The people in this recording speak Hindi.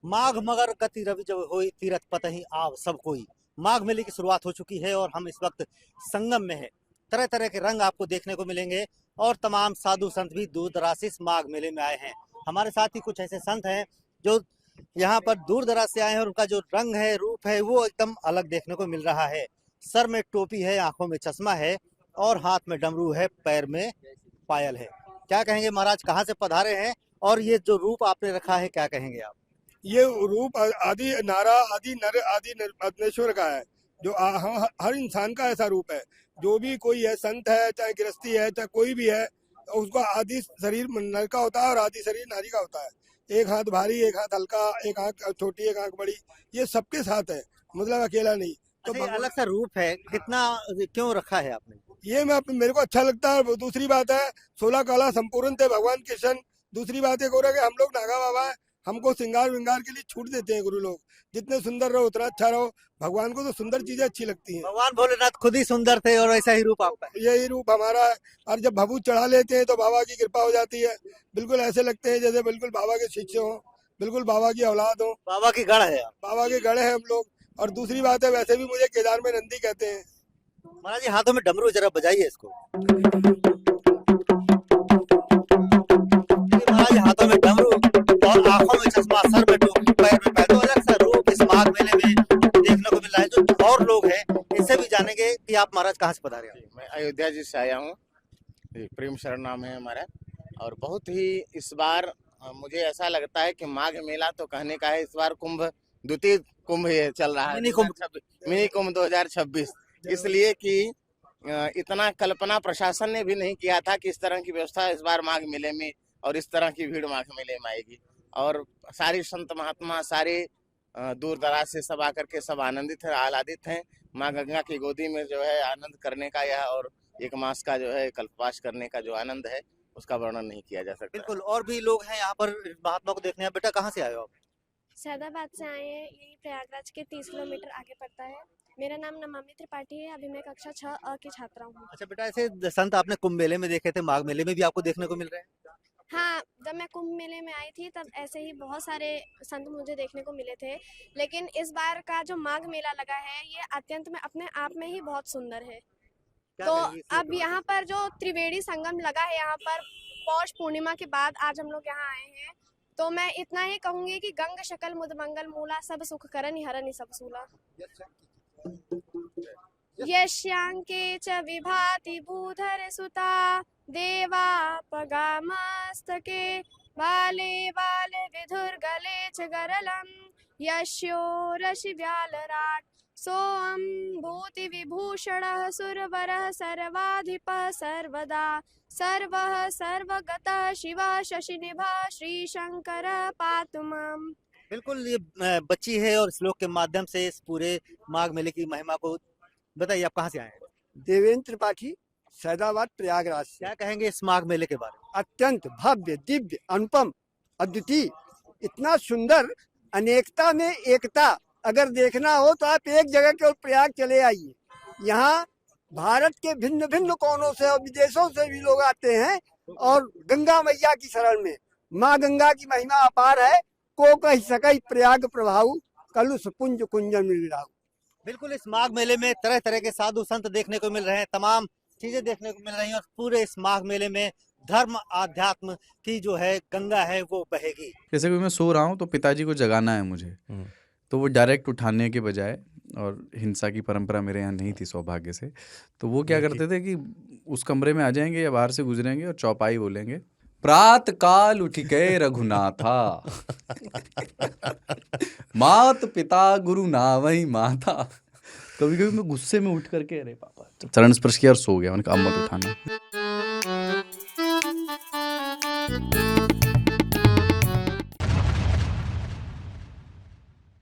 माघ मगर गति रवि जब होई तीरथ पतहि आव सब कोई। माघ मेले की शुरुआत हो चुकी है और हम इस वक्त संगम में है। तरह तरह के रंग आपको देखने को मिलेंगे और तमाम साधु संत भी दूर दराज से इस माघ मेले में आए हैं। हमारे साथ ही कुछ ऐसे संत हैं जो यहाँ पर दूर दराज से आए हैं और उनका जो रंग है, रूप है, वो एकदम अलग देखने को मिल रहा है। सर में टोपी है, आंखों में चश्मा है और हाथ में डमरू है, पैर में पायल है। क्या कहेंगे महाराज, कहाँ से पधारे हैं और ये जो रूप आपने रखा है क्या कहेंगे आप? ये रूप आदि नारा आदि नर आदि परमेश्वर का है। जो हर इंसान का ऐसा रूप है। जो भी कोई है, संत है, चाहे गृहस्थी है, चाहे कोई भी है, तो उसका आदि शरीर नर का होता है और आदि शरीर नारी का होता है। एक हाथ भारी, एक हाथ हल्का, एक आंख छोटी, एक आंख बड़ी, ये सबके साथ है, मतलब अकेला नहीं। तो अच्छा, ये अलग सा रूप है, कितना क्यों रखा है आपने? ये मेरे को अच्छा लगता है। दूसरी बात है, 16 कला संपूर्ण थे भगवान कृष्ण। दूसरी बात एक और है कि हम लोग नागा बाबा है, हमको श्रृंगार विंगार के लिए छूट देते हैं गुरु लोग। जितने सुंदर रहो उतना अच्छा रहो। भगवान को तो सुंदर चीजें अच्छी लगती हैं। भगवान भोलेनाथ खुद ही सुंदर थे और ऐसा ही रूप आपका है। यही रूप हमारा है। और जब भभूत चढ़ा लेते हैं तो बाबा की कृपा हो जाती है। बिल्कुल ऐसे लगते हैं जैसे बिल्कुल बाबा के शिष्य हो, बिल्कुल बाबा की औलाद हो। बाबा की गढ़ है आप। बाबा के गढ़े हैं हम लोग। और दूसरी बात है, वैसे भी मुझे केदार में नंदी कहते हैं। महाराज जी, हाथों में डमरू जरा बजाइए इसको। देखिए महाराज, हाथों में डमरू और आंखों में चश्मा, सर में टोपी, पैर में पैर, तो अलग सा रूप इस माघ मेले में देखने को मिल रहा है। जो और लोग हैं इनसे भी जानेंगे कि आप महाराज कहाँ से पधारे हैं। मैं अयोध्या जी से आया हूँ। प्रेम शरण नाम है हमारा। और बहुत ही इस बार मुझे ऐसा लगता है कि माघ मेला तो कहने का है। इस बार द्वितीय कुंभ ये चल रहा है, मिनी कुंभ 2026। इसलिए कि इतना कल्पना प्रशासन ने भी नहीं किया था कि इस तरह की व्यवस्था इस बार माघ मेले में और इस तरह की भीड़ माघ मेले में आएगी। और सारी संत महात्मा, सारे दूर दराज से सब आकर के सब आनंदित है, आह्लादित हैं। माँ गंगा की गोदी में जो है आनंद करने का यह और एक मास का जो है कल्पवास करने का जो आनंद है, उसका वर्णन नहीं किया जा सकता। बिल्कुल, और भी लोग हैं यहाँ पर महात्मा को देखने। बेटा कहाँ से आए हो आप? सैदाबाद से आए हैं। यही प्रयागराज के 30 किलोमीटर आगे पड़ता है। मेरा नाम नमामि त्रिपाठी है। अभी मैं कक्षा 6 की छात्रा हूँ। अच्छा बेटा, ऐसे संत आपने कुंभ मेले में देखे थे, माघ मेले में भी आपको देखने को मिल रहे हैं? हाँ, जब मैं कुंभ मेले में आई थी तब ऐसे ही बहुत सारे संत मुझे देखने को मिले थे। लेकिन इस बार का जो माघ मेला लगा है, ये अत्यंत में अपने आप में ही बहुत सुंदर है। तो अब यहाँ पर जो त्रिवेणी संगम लगा है, यहाँ पर पौष पूर्णिमा के बाद आज हम लोग यहाँ आए हैं। तो मैं इतना ही कहूंगी कि गंग शकल मुद मंगल मूला, सब सुख करनि हरनि सब सूला। यस्यांके च विभाति भूधर सुता, देवापगामस्तके बाले बाले विधुर्गले च गरलम्, यस्यो रशि व्यालराट् सोऽहं भूति विभूषणः सुरवरः सर्वाधिपः सर्वदा, सर्वः सर्वगतः शिवः शशिनिभः श्रीशंकरः पातु माम्। बिल्कुल, ये बच्ची है और श्लोक के माध्यम से इस पूरे माघ मेले की महिमा को बताइए। आप कहाँ से आए हैं? देवेंद्र त्रिपाठी, सैदाबाद प्रयागराज से। क्या कहेंगे इस माघ मेले के बारे में? अत्यंत भव्य, दिव्य, अनुपम, अद्वितीय, इतना सुंदर, अनेकता में एकता। अगर देखना हो तो आप एक जगह के प्रयाग चले आइए। यहाँ भारत के भिन्न भिन्न कोनों से और विदेशों से भी लोग आते हैं और गंगा मैया की शरण में। माँ गंगा की महिमा अपार है। को कही सकई प्रयाग प्रभाव, कलुष पुंज कुंजन मिलाऊ। बिल्कुल, इस माघ मेले में तरह तरह के साधु संत देखने को मिल रहे हैं, तमाम चीजें देखने को मिल रही हैं और पूरे इस माघ मेले में धर्म आध्यात्म की जो है गंगा है वो बहेगी। जैसे कि मैं सो रहा हूँ तो पिताजी को जगाना है मुझे, तो वो डायरेक्ट उठाने के बजाय, और हिंसा की परंपरा मेरे यहाँ नहीं थी सौभाग्य से, तो वो क्या करते थे कि उस कमरे में आ जाएंगे या बाहर से गुजरेंगे और चौपाई बोलेंगे, प्रात काल उठ गए रघुनाथा, मात पिता गुरु नावई माता। कभी कभी मैं गुस्से में उठ करके, अरे पापा, चरण स्पर्श किया और सो गया। मैंने कहा अब मत उठाना।